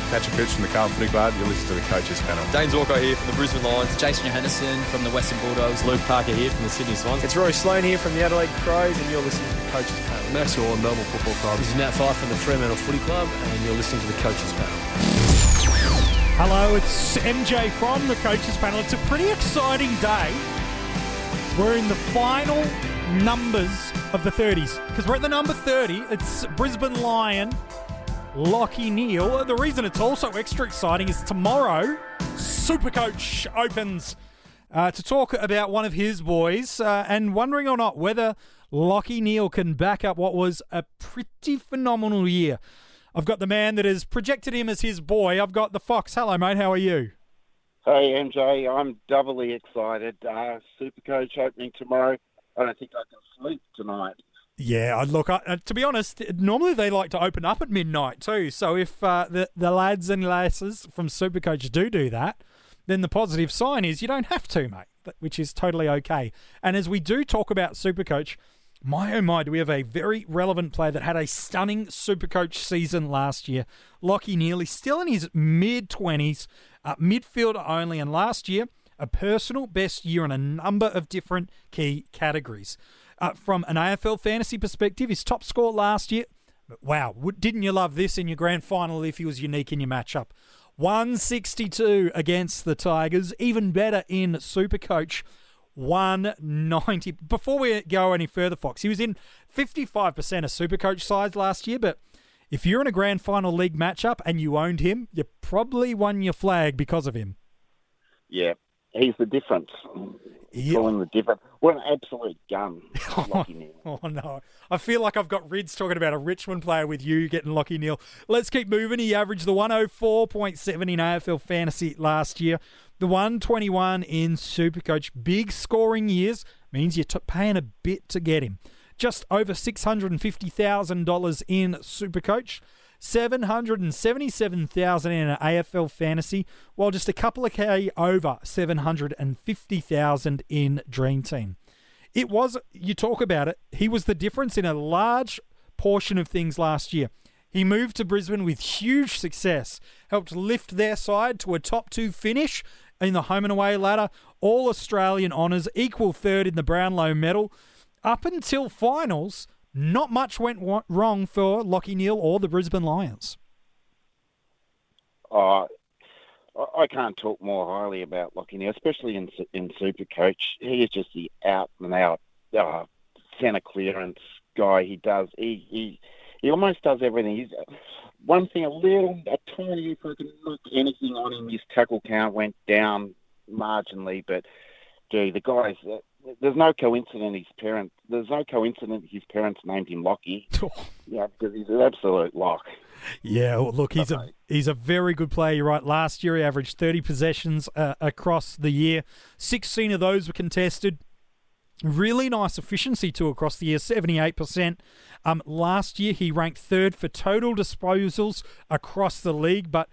Patrick Cooch from the Carlton Footy Club. You're listening to the Coaches Panel. James Walker here from the Brisbane Lions. Jason Johannisen from the Western Bulldogs. Luke Parker here from the Sydney Swans. It's Roy Sloane here from the Adelaide Crows, and you're listening to the Coaches Panel. Max Hall, Melbourne Football Club. This is Matt Fyfe from the Fremantle Footy Club, and you're listening to the Coaches Panel. Hello, it's MJ from the Coaches Panel. It's a pretty exciting day. We're in the final numbers of the 30s, because we're at the number 30. It's Brisbane Lion, Lachie Neale. The reason it's also extra exciting is tomorrow, SuperCoach opens to talk about one of his boys, and wondering or not whether Lachie Neale can back up what was a pretty phenomenal year. I've got the man that has projected him as his boy. I've got the Fox. Hello, mate. How are you? Hey, MJ. I'm doubly excited. SuperCoach opening tomorrow. I don't think I can sleep tonight. Yeah, look, to be honest, normally they like to open up at midnight too. So if the lads and lasses from SuperCoach do that, then the positive sign is you don't have to, mate, which is totally okay. And as we do talk about SuperCoach, my oh my, do we have a very relevant player that had a stunning SuperCoach season last year. Lachie Neale, he's still in his mid-20s, midfielder only, and last year, a personal best year in a number of different key categories. From an AFL fantasy perspective, his top score last year, wow, didn't you love this in your grand final if he was unique in your matchup? 162 against the Tigers, even better in SuperCoach, 190. Before we go any further, Fox, he was in 55% of SuperCoach sides last year, but if you're in a grand final league matchup and you owned him, you probably won your flag because of him. Yeah, he's the difference. Calling the difference. What an absolute gun, Lachie Neale. Oh, no. I feel like I've got Rids talking about a Richmond player with you getting Lachie Neale. Let's keep moving. He averaged the 104.7 in AFL Fantasy last year. The 121 in SuperCoach. Big scoring years means you're paying a bit to get him. Just over $650,000 in SuperCoach. $777,000 in an AFL Fantasy, while just a couple of K over $750,000 in DreamTeam. It was, you talk about it, he was the difference in a large portion of things last year. He moved to Brisbane with huge success, helped lift their side to a top 2 finish in the home and away ladder, all Australian honours, equal third in the Brownlow medal. Up until finals, not much went wrong for Lachie Neale or the Brisbane Lions. I can't talk more highly about Lachie Neale, especially in SuperCoach. He is just the out-and-out centre clearance guy. He almost does everything. He's one thing, a tiny, if I can knock anything on him, his tackle count went down marginally, but gee, the guy's... There's no coincidence his parents named him Lachie. Yeah, because he's an absolute lock. Yeah, well, look, he's a very good player. You're right. Last year he averaged 30 possessions across the year. 16 of those were contested. Really nice efficiency too across the year, 78%. Last year he ranked third for total disposals across the league, but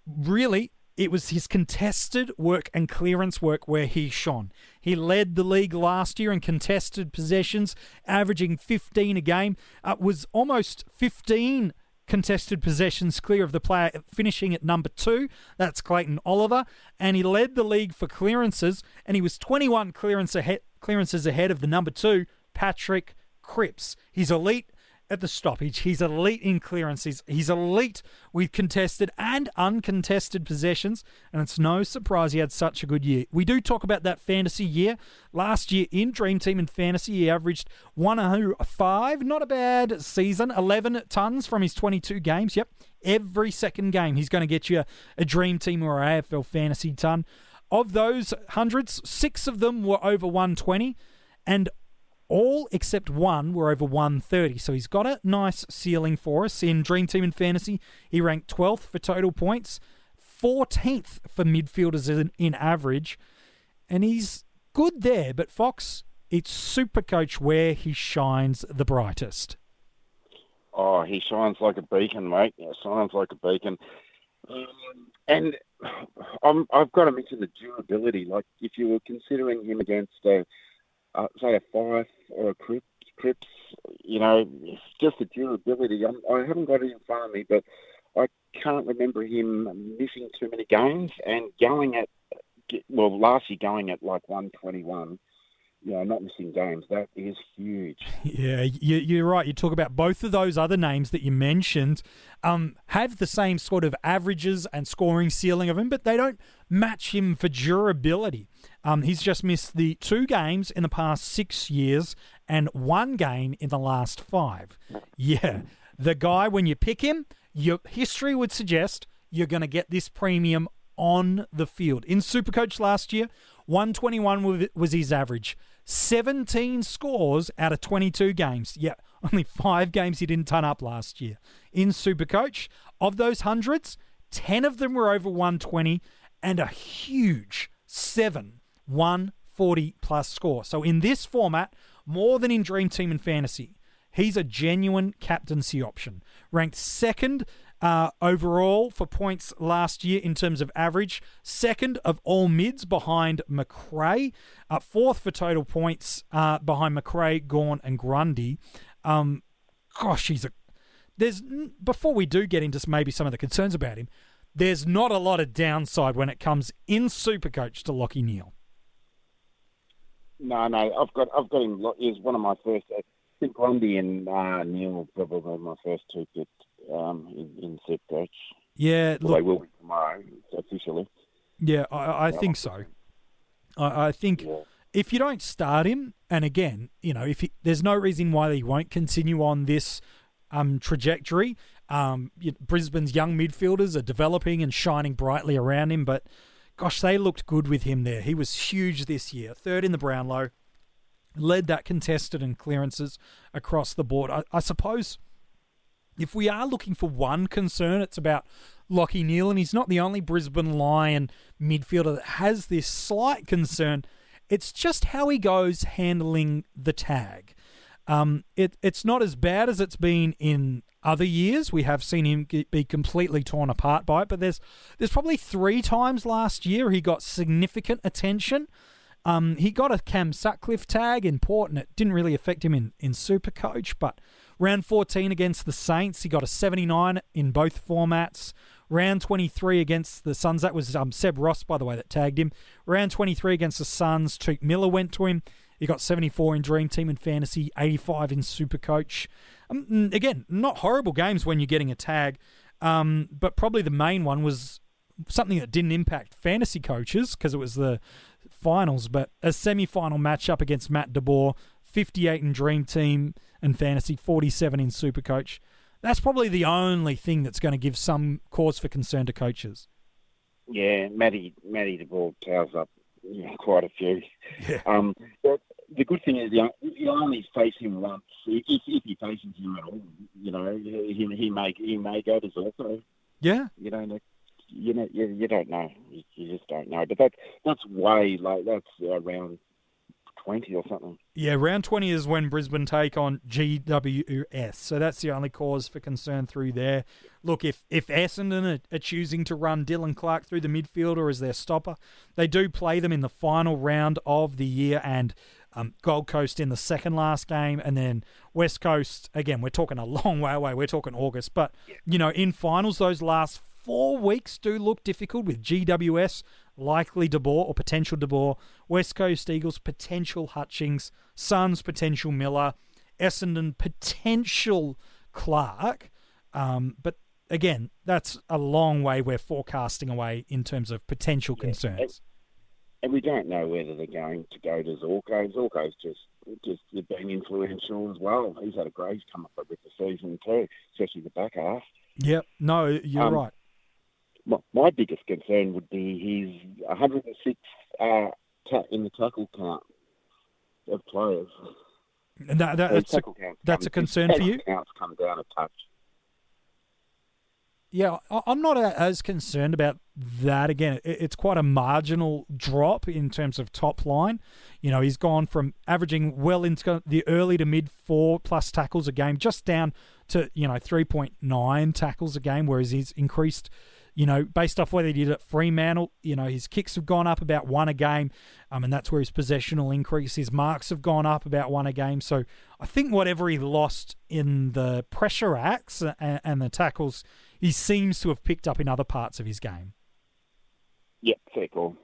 really it was his contested work and clearance work where he shone. He led the league last year in contested possessions, averaging 15 a game. Was almost 15 contested possessions clear of the player finishing at number 2. That's Clayton Oliver. And he led the league for clearances, and he was 21 clearances ahead of the number 2, Patrick Cripps. He's elite at the stoppage. He's elite in clearances. He's elite with contested and uncontested possessions, and it's no surprise he had such a good year. We do talk about that fantasy year. Last year in DreamTeam and Fantasy, he averaged 105. Not a bad season. 11 tons from his 22 games. Yep. Every second game, he's going to get you a DreamTeam or AFL Fantasy ton. Of those hundreds, 6 of them were over 120, and all except one were over 130. So he's got a nice ceiling for us. In DreamTeam and Fantasy, he ranked 12th for total points, 14th for midfielders in average, and he's good there. But Fox, it's SuperCoach where he shines the brightest. Oh, he shines like a beacon, mate. Yeah, shines like a beacon. And I've got to mention the durability. Like, if you were considering him against say a Fife or a Cripps, you know, it's just the durability. I haven't got it in front of me, but I can't remember him missing too many games and last year going at like 121. Not missing games. That is huge. Yeah, you're right. You talk about both of those other names that you mentioned have the same sort of averages and scoring ceiling of him, but they don't match him for durability. He's just missed the 2 games in the past 6 years and 1 game in the last 5. Yeah, the guy, when you pick him, your history would suggest you're going to get this premium on the field. In SuperCoach last year, 121 was his average. 17 scores out of 22 games. Yeah, only 5 games he didn't turn up last year. In SuperCoach, of those hundreds, 10 of them were over 120 and a huge 7 140-plus score. So in this format, more than in Dream Team and Fantasy, he's a genuine captaincy option. Ranked second overall for points last year in terms of average, second of all mids behind McRae, fourth for points behind McRae, Gawn and Grundy. Before we do get into maybe some of the concerns about him, there's not a lot of downside when it comes in SuperCoach to Lachie Neale. No, I've got him. He's one of my first. I think Grundy and Neale are probably my first 2 picks in SuperCoach. Yeah, they will be tomorrow officially. Yeah, I think so. I think if you don't start him, and again, there's no reason why he won't continue on this trajectory. Brisbane's young midfielders are developing and shining brightly around him, but gosh, they looked good with him there. He was huge this year, 3rd in the Brownlow, led that contested and clearances across the board. I suppose if we are looking for one concern, it's about Lachie Neale, and he's not the only Brisbane Lion midfielder that has this slight concern. It's just how he goes handling the tag. It's not as bad as it's been in other years. We have seen him be completely torn apart by it, but there's probably 3 times last year he got significant attention. He got a Cam Sutcliffe tag in Port, and it didn't really affect him in SuperCoach, but round 14 against the Saints, he got a 79 in both formats. Round 23 against the Suns, that was Seb Ross, by the way, that tagged him. Round 23 against the Suns, Tuke Miller went to him. He got 74 in Dream Team and Fantasy, 85 in SuperCoach. Again, not horrible games when you're getting a tag, but probably the main one was something that didn't impact fantasy coaches because it was the finals, but a semi-final matchup against Matt DeBoer, 58 in Dream Team and Fantasy, 47 in SuperCoach. That's probably the only thing that's going to give some cause for concern to coaches. Yeah, Matty DeBoer towers up quite a few. Yeah. But the good thing is you only face him once. If he faces him at all, he may go to Zorko. Yeah. You don't know. You don't know. You just don't know. But that's around 20 or something. Yeah, round 20 is when Brisbane take on GWS. So that's the only cause for concern through there. Look, if Essendon are choosing to run Dylan Clark through the midfield or as their stopper, they do play them in the final round of the year, and Gold Coast in the second last game, and then West Coast, again, we're talking a long way away. We're talking August. But, in finals, those last 4 weeks do look difficult with GWS, likely DeBoer or potential DeBoer, West Coast Eagles, potential Hutchings, Suns, potential Miller, Essendon, potential Clark. But again, that's a long way we're forecasting away in terms of potential concerns. And we don't know whether they're going to go to Zorko. Zorko's just been influential as well. He's had a great come up with the season too, especially the back half. Yep, no, you're right. My biggest concern would be his 106 in the tackle count of players. And that's a concern for you? Counts come down a touch. Yeah, I'm not as concerned about that. Again, it's quite a marginal drop in terms of top line. He's gone from averaging well into the early to mid 4+ tackles a game, just down to 3.9 tackles a game, whereas he's increased based off what he did at Fremantle, his kicks have gone up about one a game, and that's where his possession will increase. His marks have gone up about one a game. So I think whatever he lost in the pressure acts and the tackles, he seems to have picked up in other parts of his game. Yep, fair call.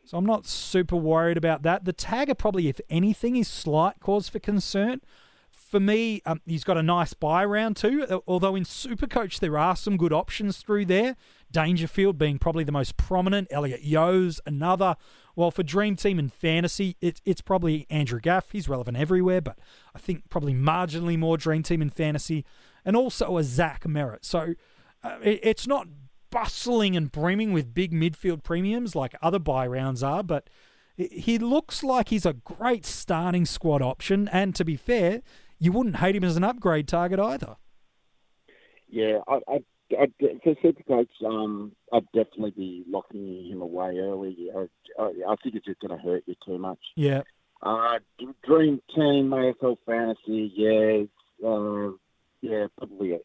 So I'm not super worried about that. The tagger probably, if anything, is slight cause for concern. For me, he's got a nice buy round too, although in SuperCoach there are some good options through there. Dangerfield being probably the most prominent, Elliot Yeo's another. Well, for Dream Team and Fantasy, it's probably Andrew Gaff. He's relevant everywhere, but I think probably marginally more Dream Team and Fantasy, and also a Zach Merritt. So it's not bustling and brimming with big midfield premiums like other buy rounds are, but he looks like he's a great starting squad option, and to be fair, you wouldn't hate him as an upgrade target either. Yeah, I for SuperCoach, I'd definitely be locking him away early. I think it's just going to hurt you too much. Yeah. Dream Team, AFL Fantasy, probably a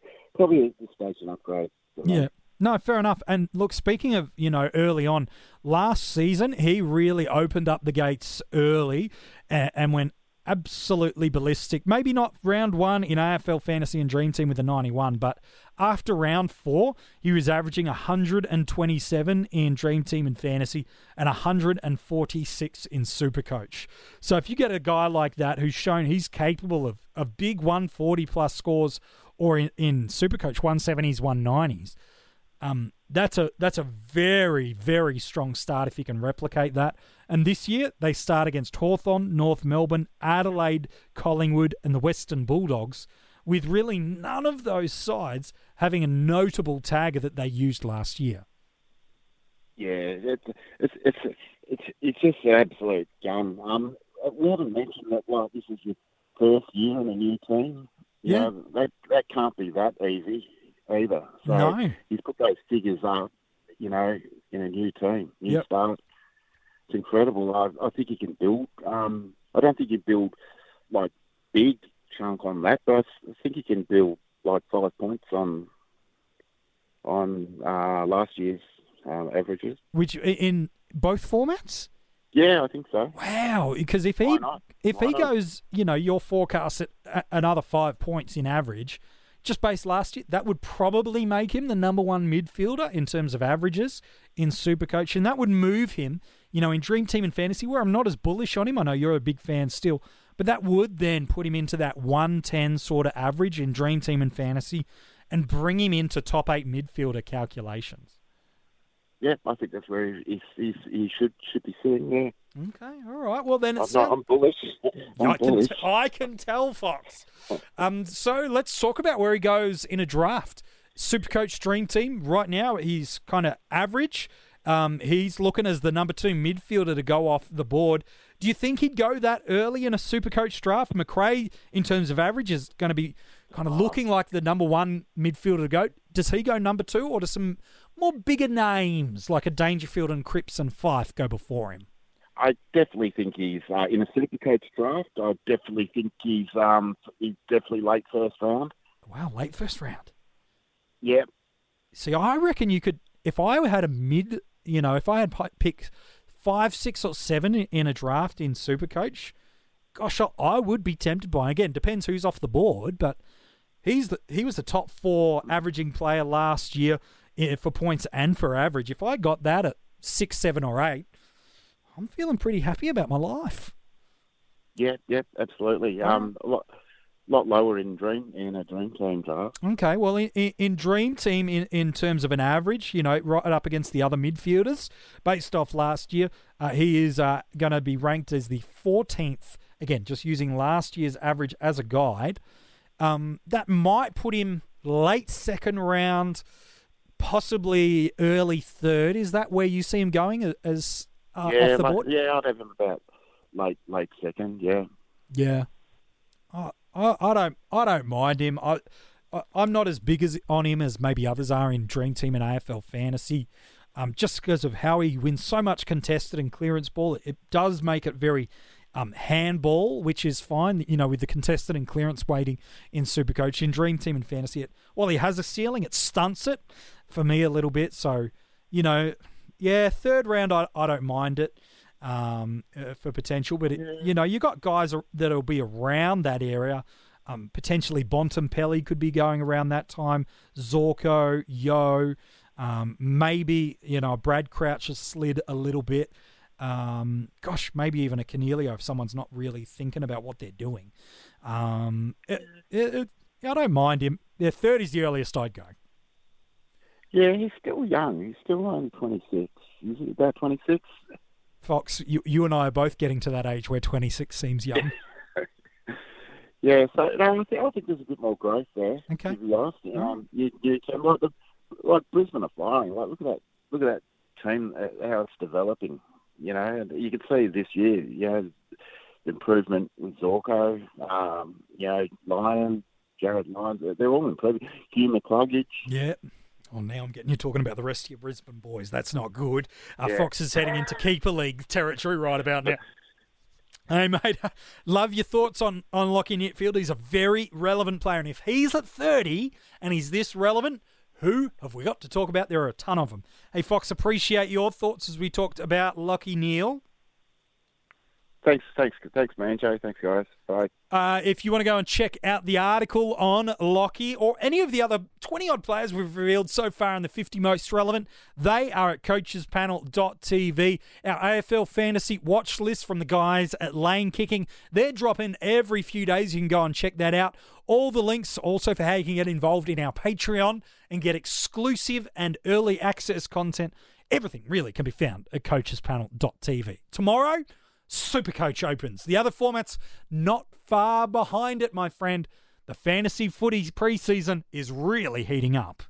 station upgrade. Yeah. No, fair enough. And look, speaking of, early on, last season, he really opened up the gates early and went absolutely ballistic. Maybe not round one in AFL Fantasy and Dream Team with a 91, but after round 4, he was averaging 127 in Dream Team and Fantasy and 146 in SuperCoach. So if you get a guy like that who's shown he's capable of big 140-plus scores, or in SuperCoach 170s, 190s, that's a very, very strong start if you can replicate that. And this year, they start against Hawthorn, North Melbourne, Adelaide, Collingwood, and the Western Bulldogs, with really none of those sides having a notable tagger that they used last year. Yeah, it's just an absolute gun. We haven't mentioned that, this is your first year in a new team. Yeah. That can't be that easy either. So No. he's put those figures up, in a new team, new Yep. start. It's incredible. I think he can build. I don't think he build big chunk on that, but I think he can build 5 points on last year's averages. Which in both formats? Yeah, I think so. Wow, because if he Why not? goes, your forecast at another 5 points in average, just based last year, that would probably make him the number one midfielder in terms of averages in SuperCoach, and that would move him, in Dream Team and Fantasy, where I'm not as bullish on him. I know you're a big fan still, but that would then put him into that 110 sort of average in Dream Team and Fantasy and bring him into top 8 midfielder calculations. Yeah, I think that's where he should be sitting there. Okay, all right. Well, then I'm bullish. I can tell, Fox. So let's talk about where he goes in a draft. SuperCoach Dream Team, right now, he's kind of average. He's looking as the number 2 midfielder to go off the board. Do you think he'd go that early in a SuperCoach draft? McRae, in terms of average, is going to be kind of looking like the number 1 midfielder to go. Does he go number 2, or does some more bigger names like a Dangerfield and Cripps and Fife go before him? I definitely think he's in a SuperCoach draft. I definitely think he's definitely late first round. Wow, late first round. Yep. See, I reckon you could, if I had a mid, if I had picked 5, 6, or 7 in a draft in SuperCoach, gosh, I would be tempted by. Again, depends who's off the board, but he was the top 4 averaging player last year for points and for average. If I got that at 6, 7, or 8, I'm feeling pretty happy about my life. Yep, absolutely. A lot lower in a Dream Team draft. Okay, well, in Dream Team, in terms of an average, right up against the other midfielders, based off last year, he is going to be ranked as the 14th. Again, just using last year's average as a guide. That might put him late second round, possibly early third. Is that where you see him going as off the board? Yeah, I'd have him about late second. Yeah. Yeah. I don't mind him. I'm not as big on him as maybe others are in Dream Team and AFL Fantasy. Just because of how he wins so much contested and clearance ball, it does make it very handball, which is fine, with the contested and clearance weighting in SuperCoach. In Dream Team and Fantasy, while he has a ceiling, it stunts it for me a little bit. So, third round, I don't mind it for potential. But, you got guys that'll be around that area. Potentially Bontempelli could be going around that time. Zorko, Yo, maybe, Brad Crouch has slid a little bit. Maybe even a Cornelio if someone's not really thinking about what they're doing. I don't mind him. Yeah, 30's the earliest I'd go. Yeah, he's still young. He's still only 26. Is he about 26? Fox, you and I are both getting to that age where 26 seems young. Yeah, so I think there's a bit more growth there. Okay. To be honest, you can like Brisbane are firing. Like look at that team, how it's developing. And you can see this year, improvement with Zorko, Lyon, Jared Lyons. They're all improving. Hugh McCluggage. Yeah. Well, now I'm getting you talking about the rest of your Brisbane boys. That's not good. Fox is heading into Keeper League territory right about now. Hey, mate, love your thoughts on Lachie Neale. He's a very relevant player. And if he's at 30 and he's this relevant, who have we got to talk about? There are a ton of them. Hey, Fox, appreciate your thoughts as we talked about Lachie Neale. Thanks, man, Joe. Thanks, guys. Bye. If you want to go and check out the article on Lachie or any of the other 20-odd players we've revealed so far in the 50 most relevant, they are at coachespanel.tv. Our AFL fantasy watch list from the guys at Lane Kicking, they're dropping every few days. You can go and check that out. All the links also for how you can get involved in our Patreon and get exclusive and early access content. Everything really can be found at coachespanel.tv. Tomorrow, SuperCoach opens. The other formats not far behind it, my friend. The fantasy footy preseason is really heating up.